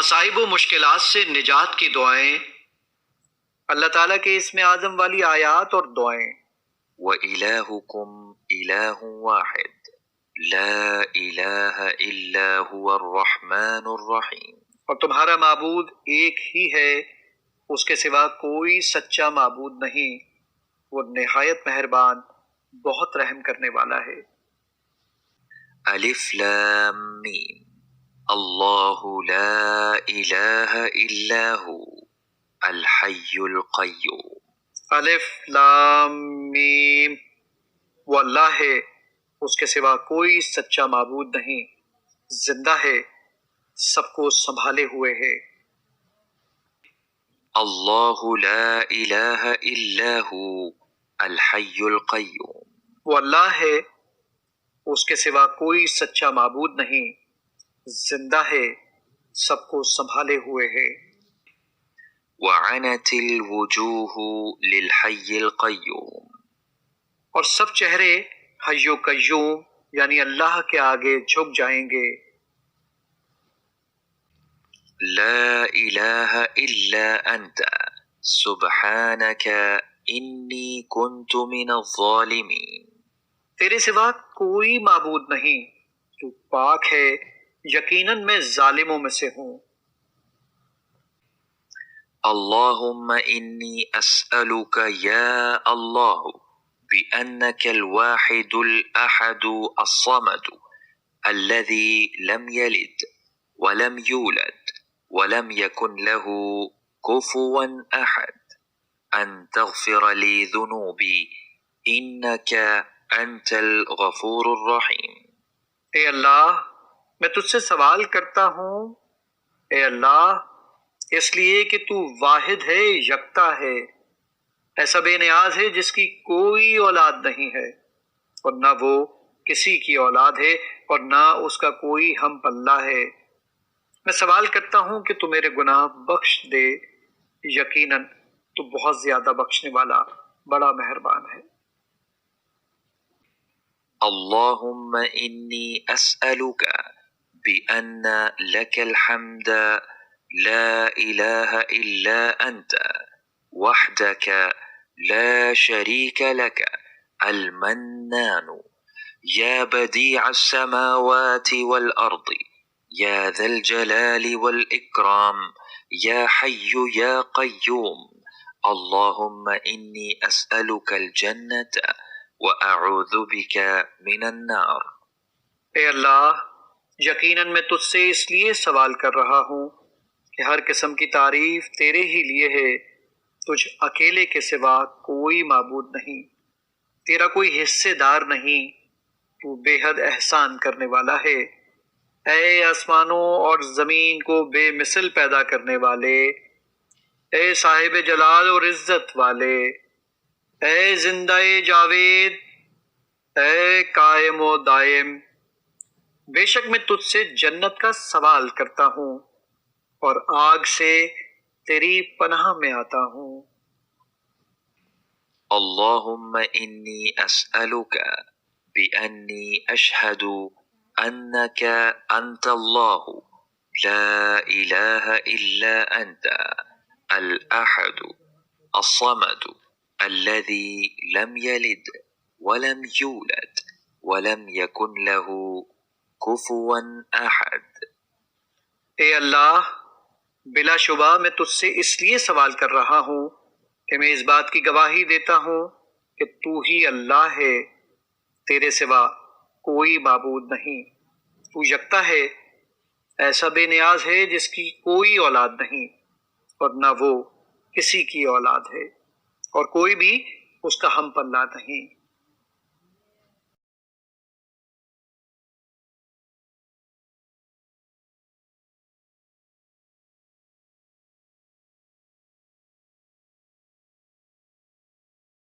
مصائب و مشکلات سے نجات کی دعائیں، اللہ تعالیٰ کے اسم اعظم والی آیات اور دعائیں۔ وَإِلَٰهُكُمْ إِلَٰهٌ وَاحِدٌ لَا إِلَٰهَ إِلَّا هُوَ الرَّحْمَٰنُ الرَّحِيمُ، اور تمہارا معبود ایک ہی ہے، اس کے سوا کوئی سچا معبود نہیں، وہ نہایت مہربان بہت رحم کرنے والا ہے۔ الف لام میم اللہ لا الہ الا هو الحی القیوم۔ الف لام میم، وہ اللہ ہے، اس کے سوا کوئی سچا معبود نہیں، زندہ ہے، سب کو سنبھالے ہوئے ہے۔ اللہ لا الہ الا ہو الحی القیوم، وہ اللہ ہے، اس کے سوا کوئی سچا معبود نہیں، زندہ ہے، سب کو سنبھالے ہوئے ہے۔ وعنت الوجوہ للحی القیوم، اور سب چہرے حی و قیوم یعنی اللہ کے آگے جھک جائیں گے۔ لا الہ الا انت سبحانک انی کنت من الظالمین، تیرے سوا کوئی معبود نہیں، تو پاک ہے، یقیناً میں ظالموں میں سے ہوں۔ اللہم انی اسألک یا اللہ بأنک الواحد الأحد الصمد الذي لم يلد ولم يولد ولم يكن له كفوا أحد أن تغفر لي ذنوبي إنك أنت الغفور الرحيم۔ اے اللہ، میں تجھ سے سوال کرتا ہوں، اے اللہ، اس لیے کہ تو واحد ہے، یکتا ہے، ایسا بے نیاز ہے جس کی کوئی اولاد نہیں ہے، اور نہ وہ کسی کی اولاد ہے، اور نہ اس کا کوئی ہم پلہ ہے۔ میں سوال کرتا ہوں کہ تو میرے گناہ بخش دے، یقیناً تو بہت زیادہ بخشنے والا بڑا مہربان ہے۔ اللہم انی اسألک بأن لک الحمد لا الہ الا انت وحدک لا شریک لک المنان یا بدیع السماوات والارض یا ذا الجلال والاکرام یا حی یا قیوم۔ اللہم انی اسألک الجنة وَأَعُوذُ بِكَ مِنَ النَّارِ۔ اے اللہ، یقیناً میں تجھ سے اس لیے سوال کر رہا ہوں کہ ہر قسم کی تعریف تیرے ہی لیے ہے، تجھ اکیلے کے سوا کوئی معبود نہیں، تیرا کوئی حصے دار نہیں، تو بے حد احسان کرنے والا ہے۔ اے آسمانوں اور زمین کو بے مثل پیدا کرنے والے، اے صاحب جلال اور عزت والے، اے زندہ جاوید، اے قائم و دائم، بے شک میں تجھ سے جنت کا سوال کرتا ہوں اور آگ سے تیری پناہ میں آتا ہوں۔ اللہم انی اسألک بأنی اشہد انک انت اللہ لا الہ الا انت الاحد الصمد الذي لم يلد ولم يولد ولم يكن له كفوا احد۔ اے اللہ، بلا شبہ میں تجھ سے اس لیے سوال کر رہا ہوں کہ میں اس بات کی گواہی دیتا ہوں کہ تو ہی اللہ ہے، تیرے سوا کوئی معبود نہیں، تو یکتا ہے، ایسا بے نیاز ہے جس کی کوئی اولاد نہیں، اور نہ وہ کسی کی اولاد ہے، اور کوئی بھی اس کا ہم پلہ نہیں۔